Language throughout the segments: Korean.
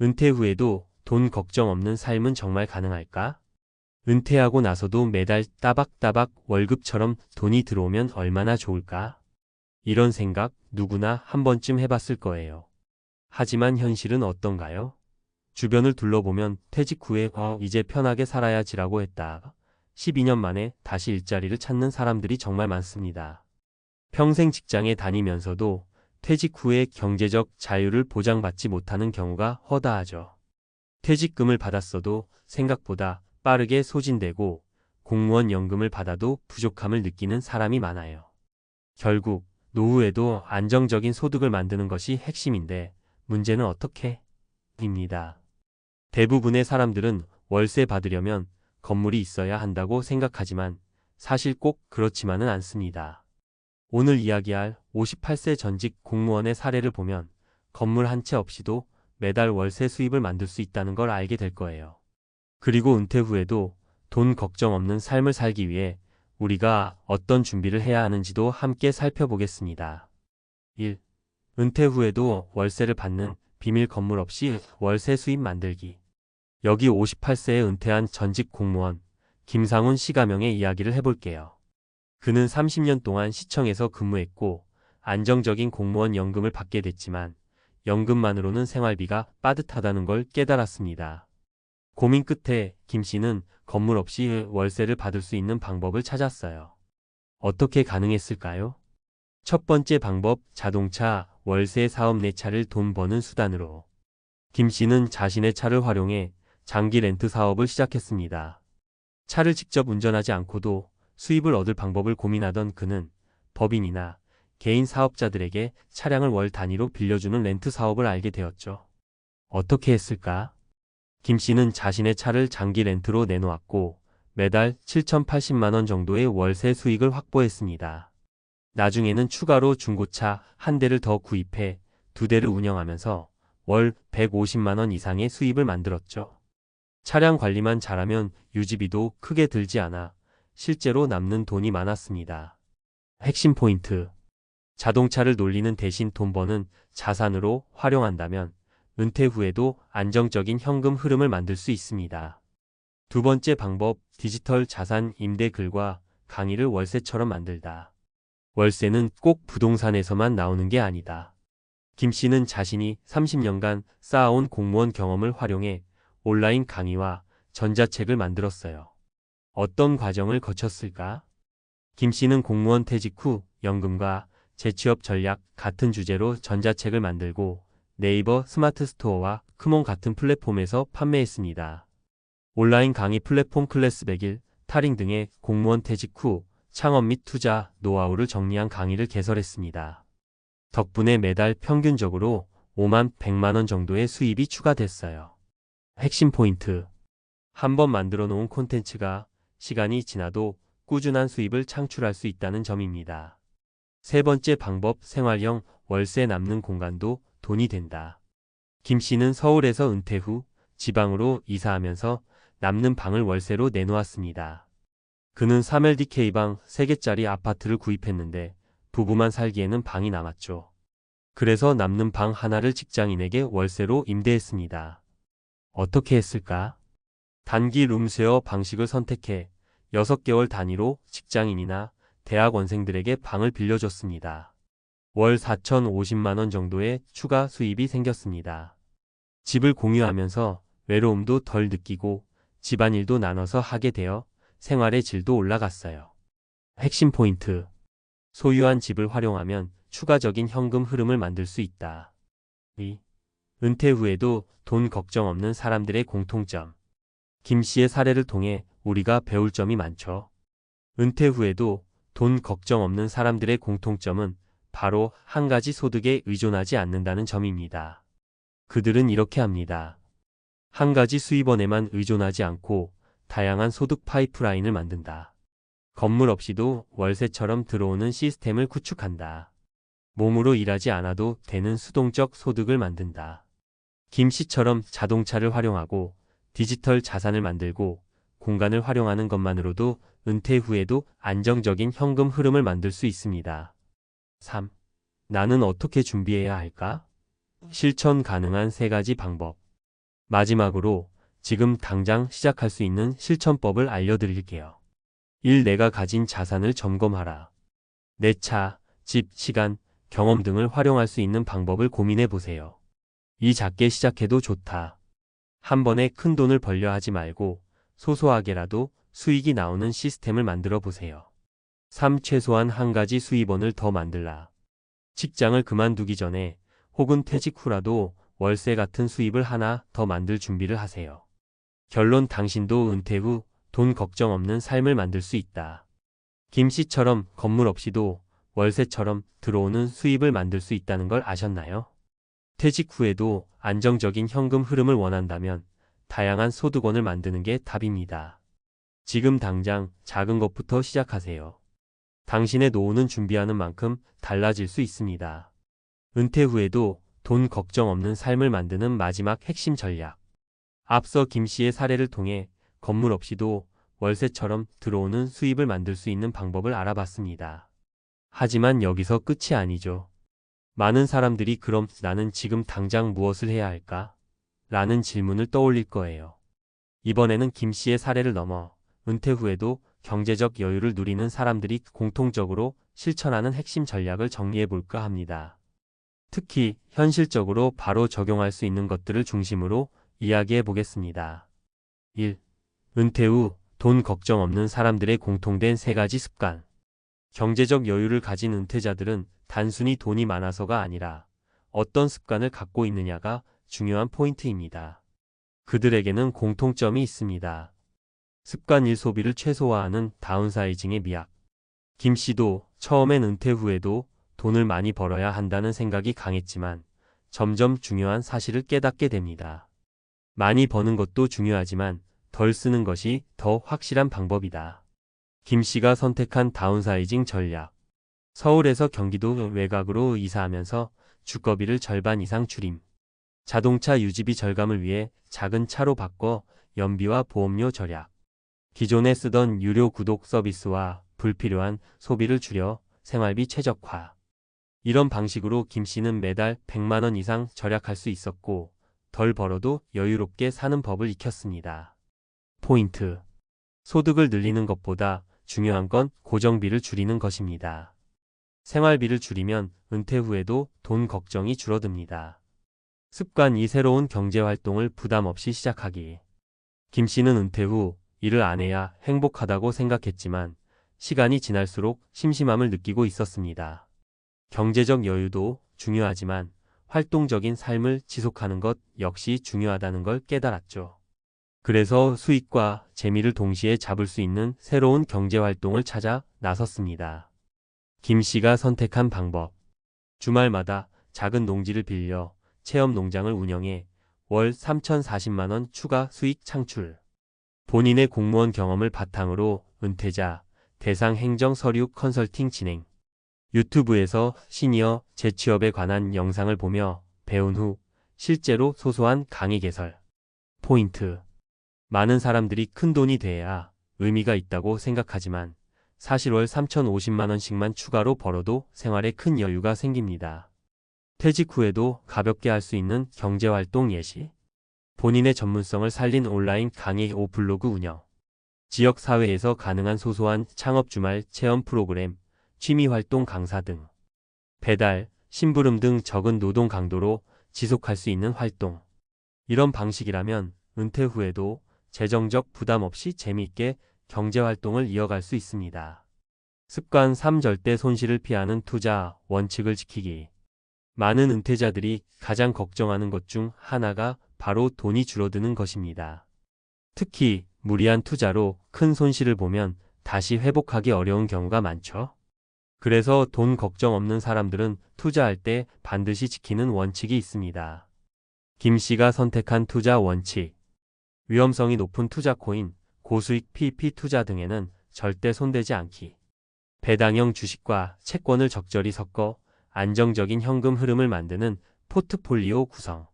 은퇴 후에도 돈 걱정 없는 삶은 정말 가능할까? 은퇴하고 나서도 매달 따박따박 월급처럼 돈이 들어오면 얼마나 좋을까? 이런 생각 누구나 한 번쯤 해봤을 거예요. 하지만 현실은 어떤가요? 주변을 둘러보면 퇴직 후에 이제 편하게 살아야지라고 했다. 12년 만에 다시 일자리를 찾는 사람들이 정말 많습니다. 평생 직장에 다니면서도 퇴직 후에 경제적 자유를 보장받지 못하는 경우가 허다하죠. 퇴직금을 받았어도 생각보다 빠르게 소진되고 공무원 연금을 받아도 부족함을 느끼는 사람이 많아요. 결국 노후에도 안정적인 소득을 만드는 것이 핵심인데 문제는 어떻게? 입니다. 대부분의 사람들은 월세 받으려면 건물이 있어야 한다고 생각하지만 사실 꼭 그렇지만은 않습니다. 오늘 이야기할 58세 전직 공무원의 사례를 보면 건물 한 채 없이도 매달 월세 수입을 만들 수 있다는 걸 알게 될 거예요. 그리고 은퇴 후에도 돈 걱정 없는 삶을 살기 위해 우리가 어떤 준비를 해야 하는지도 함께 살펴보겠습니다. 1. 은퇴 후에도 월세를 받는 비밀 건물 없이 월세 수입 만들기. 여기 58세에 은퇴한 전직 공무원 김상훈 씨 가명의 이야기를 해볼게요. 그는 30년 동안 시청에서 근무했고 안정적인 공무원 연금을 받게 됐지만 연금만으로는 생활비가 빠듯하다는 걸 깨달았습니다. 고민 끝에 김 씨는 건물 없이 월세를 받을 수 있는 방법을 찾았어요. 어떻게 가능했을까요? 첫 번째 방법, 자동차 월세 사업 내 차를 돈 버는 수단으로. 김 씨는 자신의 차를 활용해 장기 렌트 사업을 시작했습니다. 차를 직접 운전하지 않고도 수입을 얻을 방법을 고민하던 그는 법인이나 개인 사업자들에게 차량을 월 단위로 빌려주는 렌트 사업을 알게 되었죠. 어떻게 했을까? 김 씨는 자신의 차를 장기 렌트로 내놓았고 매달 7,080만 원 정도의 월세 수익을 확보했습니다. 나중에는 추가로 중고차 한 대를 더 구입해 두 대를 운영하면서 월 150만 원 이상의 수입을 만들었죠. 차량 관리만 잘하면 유지비도 크게 들지 않아 실제로 남는 돈이 많았습니다. 핵심 포인트. 자동차를 놀리는 대신 돈 버는 자산으로 활용한다면 은퇴 후에도 안정적인 현금 흐름을 만들 수 있습니다. 두 번째 방법, 디지털 자산 임대 글과 강의를 월세처럼 만들다. 월세는 꼭 부동산에서만 나오는 게 아니다. 김 씨는 자신이 30년간 쌓아온 공무원 경험을 활용해 온라인 강의와 전자책을 만들었어요. 어떤 과정을 거쳤을까? 김 씨는 공무원 퇴직 후 연금과 재취업 전략 같은 주제로 전자책을 만들고 네이버 스마트 스토어와 크몬 같은 플랫폼에서 판매했습니다. 온라인 강의 플랫폼 클래스 100일, 타링 등의 공무원 퇴직 후 창업 및 투자 노하우를 정리한 강의를 개설했습니다. 덕분에 매달 평균적으로 5만 100만 원 정도의 수입이 추가됐어요. 핵심 포인트. 한번 만들어 놓은 콘텐츠가 시간이 지나도 꾸준한 수입을 창출할 수 있다는 점입니다. 세 번째 방법, 생활형 월세 남는 공간도 돈이 된다. 김 씨는 서울에서 은퇴 후 지방으로 이사하면서 남는 방을 월세로 내놓았습니다. 그는 3LDK방 3개짜리 아파트를 구입했는데 부부만 살기에는 방이 남았죠. 그래서 남는 방 하나를 직장인에게 월세로 임대했습니다. 어떻게 했을까? 단기 룸쉐어 방식을 선택해 6개월 단위로 직장인이나 대학원생들에게 방을 빌려줬습니다. 월 4,050만 원 정도의 추가 수입이 생겼습니다. 집을 공유하면서 외로움도 덜 느끼고 집안일도 나눠서 하게 되어 생활의 질도 올라갔어요. 핵심 포인트. 소유한 집을 활용하면 추가적인 현금 흐름을 만들 수 있다. 2. 은퇴 후에도 돈 걱정 없는 사람들의 공통점. 김 씨의 사례를 통해 우리가 배울 점이 많죠. 은퇴 후에도 돈 걱정 없는 사람들의 공통점은 바로 한 가지 소득에 의존하지 않는다는 점입니다. 그들은 이렇게 합니다. 한 가지 수입원에만 의존하지 않고 다양한 소득 파이프라인을 만든다. 건물 없이도 월세처럼 들어오는 시스템을 구축한다. 몸으로 일하지 않아도 되는 수동적 소득을 만든다. 김 씨처럼 자동차를 활용하고 디지털 자산을 만들고 공간을 활용하는 것만으로도 은퇴 후에도 안정적인 현금 흐름을 만들 수 있습니다. 3. 나는 어떻게 준비해야 할까? 실천 가능한 3가지 방법. 마지막으로 지금 당장 시작할 수 있는 실천법을 알려드릴게요. 1. 내가 가진 자산을 점검하라. 내 차, 집, 시간, 경험 등을 활용할 수 있는 방법을 고민해 보세요. 이 작게 시작해도 좋다. 한 번에 큰 돈을 벌려 하지 말고 소소하게라도 수익이 나오는 시스템을 만들어 보세요. 3. 최소한 한 가지 수입원을 더 만들라. 직장을 그만두기 전에 혹은 퇴직 후라도 월세 같은 수입을 하나 더 만들 준비를 하세요. 결론 당신도 은퇴 후 돈 걱정 없는 삶을 만들 수 있다. 김 씨처럼 건물 없이도 월세처럼 들어오는 수입을 만들 수 있다는 걸 아셨나요? 퇴직 후에도 안정적인 현금 흐름을 원한다면 다양한 소득원을 만드는 게 답입니다. 지금 당장 작은 것부터 시작하세요. 당신의 노후는 준비하는 만큼 달라질 수 있습니다. 은퇴 후에도 돈 걱정 없는 삶을 만드는 마지막 핵심 전략. 앞서 김 씨의 사례를 통해 건물 없이도 월세처럼 들어오는 수입을 만들 수 있는 방법을 알아봤습니다. 하지만 여기서 끝이 아니죠. 많은 사람들이 그럼 나는 지금 당장 무엇을 해야 할까? 라는 질문을 떠올릴 거예요. 이번에는 김 씨의 사례를 넘어 은퇴 후에도 경제적 여유를 누리는 사람들이 공통적으로 실천하는 핵심 전략을 정리해 볼까 합니다. 특히 현실적으로 바로 적용할 수 있는 것들을 중심으로 이야기해 보겠습니다. 1. 은퇴 후 돈 걱정 없는 사람들의 공통된 3가지 습관. 경제적 여유를 가진 은퇴자들은 단순히 돈이 많아서가 아니라 어떤 습관을 갖고 있느냐가 중요한 포인트입니다. 그들에게는 공통점이 있습니다. 습관 1. 소비를 최소화하는 다운사이징의 미학. 김 씨도 처음엔 은퇴 후에도 돈을 많이 벌어야 한다는 생각이 강했지만 점점 중요한 사실을 깨닫게 됩니다. 많이 버는 것도 중요하지만 덜 쓰는 것이 더 확실한 방법이다. 김 씨가 선택한 다운사이징 전략. 서울에서 경기도 외곽으로 이사하면서 주거비를 절반 이상 줄임. 자동차 유지비 절감을 위해 작은 차로 바꿔 연비와 보험료 절약. 기존에 쓰던 유료 구독 서비스와 불필요한 소비를 줄여 생활비 최적화. 이런 방식으로 김 씨는 매달 100만 원 이상 절약할 수 있었고 덜 벌어도 여유롭게 사는 법을 익혔습니다. 포인트. 소득을 늘리는 것보다 중요한 건 고정비를 줄이는 것입니다. 생활비를 줄이면 은퇴 후에도 돈 걱정이 줄어듭니다. 습관 2. 새로운 경제활동을 부담 없이 시작하기. 김 씨는 은퇴 후 일을 안 해야 행복하다고 생각했지만 시간이 지날수록 심심함을 느끼고 있었습니다. 경제적 여유도 중요하지만 활동적인 삶을 지속하는 것 역시 중요하다는 걸 깨달았죠. 그래서 수익과 재미를 동시에 잡을 수 있는 새로운 경제활동을 찾아 나섰습니다. 김 씨가 선택한 방법. 주말마다 작은 농지를 빌려 체험 농장을 운영해 월 3,040만 원 추가 수익 창출. 본인의 공무원 경험을 바탕으로 은퇴자 대상 행정 서류 컨설팅 진행. 유튜브에서 시니어 재취업에 관한 영상을 보며 배운 후 실제로 소소한 강의 개설. 포인트. 많은 사람들이 큰 돈이 돼야 의미가 있다고 생각하지만 사실 월 3,050만 원씩만 추가로 벌어도 생활에 큰 여유가 생깁니다. 퇴직 후에도 가볍게 할 수 있는 경제활동 예시. 본인의 전문성을 살린 온라인 강의 블로그 운영. 지역사회에서 가능한 소소한 창업 주말 체험 프로그램, 취미활동 강사 등. 배달, 심부름 등 적은 노동 강도로 지속할 수 있는 활동. 이런 방식이라면 은퇴 후에도 재정적 부담 없이 재미있게 경제활동을 이어갈 수 있습니다. 습관 3. 절대 손실을 피하는 투자 원칙을 지키기. 많은 은퇴자들이 가장 걱정하는 것 중 하나가 바로 돈이 줄어드는 것입니다. 특히 무리한 투자로 큰 손실을 보면 다시 회복하기 어려운 경우가 많죠. 그래서 돈 걱정 없는 사람들은 투자할 때 반드시 지키는 원칙이 있습니다. 김 씨가 선택한 투자 원칙. 위험성이 높은 투자 코인, 고수익 PP 투자 등에는 절대 손대지 않기. 배당형 주식과 채권을 적절히 섞어 안정적인 현금 흐름을 만드는 포트폴리오 구성.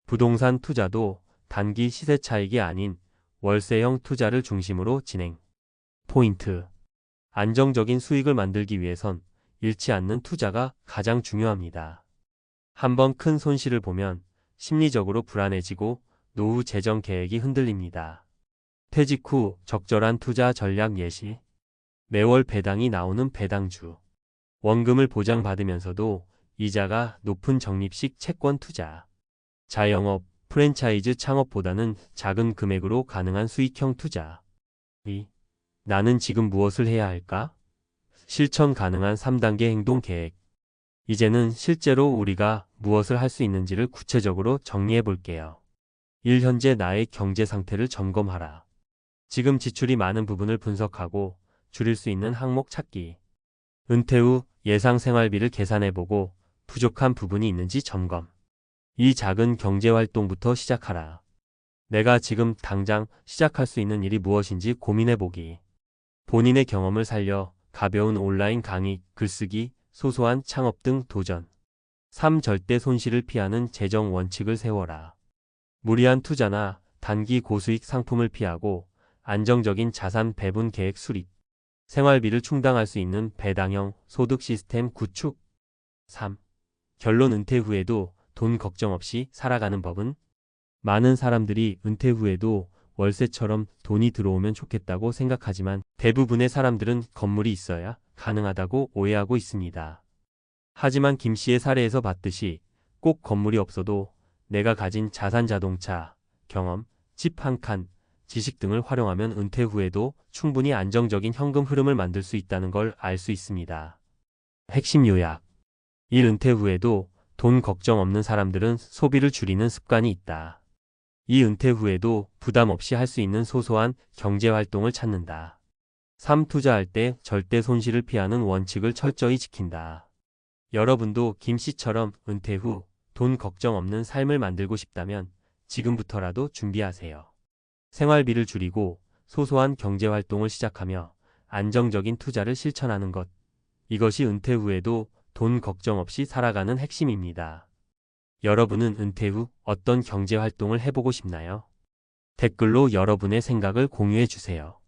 부동산 투자도 단기 시세 차익이 아닌 월세형 투자를 중심으로 진행. 포인트. 안정적인 수익을 만들기 위해선 잃지 않는 투자가 가장 중요합니다. 한번 큰 손실을 보면 심리적으로 불안해지고 노후 재정 계획이 흔들립니다. 퇴직 후 적절한 투자 전략 예시. 매월 배당이 나오는 배당주. 원금을 보장받으면서도 이자가 높은 적립식 채권 투자. 자영업, 프랜차이즈 창업보다는 작은 금액으로 가능한 수익형 투자. 2. 나는 지금 무엇을 해야 할까? 실천 가능한 3단계 행동 계획. 이제는 실제로 우리가 무엇을 할 수 있는지를 구체적으로 정리해 볼게요. 1. 현재 나의 경제 상태를 점검하라. 지금 지출이 많은 부분을 분석하고 줄일 수 있는 항목 찾기. 은퇴 후 예상 생활비를 계산해보고 부족한 부분이 있는지 점검. 이 작은 경제활동부터 시작하라. 내가 지금 당장 시작할 수 있는 일이 무엇인지 고민해보기. 본인의 경험을 살려 가벼운 온라인 강의, 글쓰기, 소소한 창업 등 도전. 3. 절대 손실을 피하는 재정 원칙을 세워라. 무리한 투자나 단기 고수익 상품을 피하고 안정적인 자산 배분 계획 수립. 생활비를 충당할 수 있는 배당형 소득 시스템 구축. 3. 결론 은퇴 후에도 돈 걱정 없이 살아가는 법은? 많은 사람들이 은퇴 후에도 월세처럼 돈이 들어오면 좋겠다고 생각하지만 대부분의 사람들은 건물이 있어야 가능하다고 오해하고 있습니다. 하지만 김 씨의 사례에서 봤듯이 꼭 건물이 없어도 내가 가진 자산, 자동차, 경험, 집 한 칸, 지식 등을 활용하면 은퇴 후에도 충분히 안정적인 현금 흐름을 만들 수 있다는 걸 알 수 있습니다. 핵심 요약. 1. 은퇴 후에도 돈 걱정 없는 사람들은 소비를 줄이는 습관이 있다. 2. 은퇴 후에도 부담 없이 할 수 있는 소소한 경제활동을 찾는다. 3. 투자할 때 절대 손실을 피하는 원칙을 철저히 지킨다. 여러분도 김 씨처럼 은퇴 후 돈 걱정 없는 삶을 만들고 싶다면 지금부터라도 준비하세요. 생활비를 줄이고 소소한 경제활동을 시작하며 안정적인 투자를 실천하는 것. 이것이 은퇴 후에도 돈 걱정 없이 살아가는 핵심입니다. 여러분은 은퇴 후 어떤 경제활동을 해보고 싶나요? 댓글로 여러분의 생각을 공유해 주세요.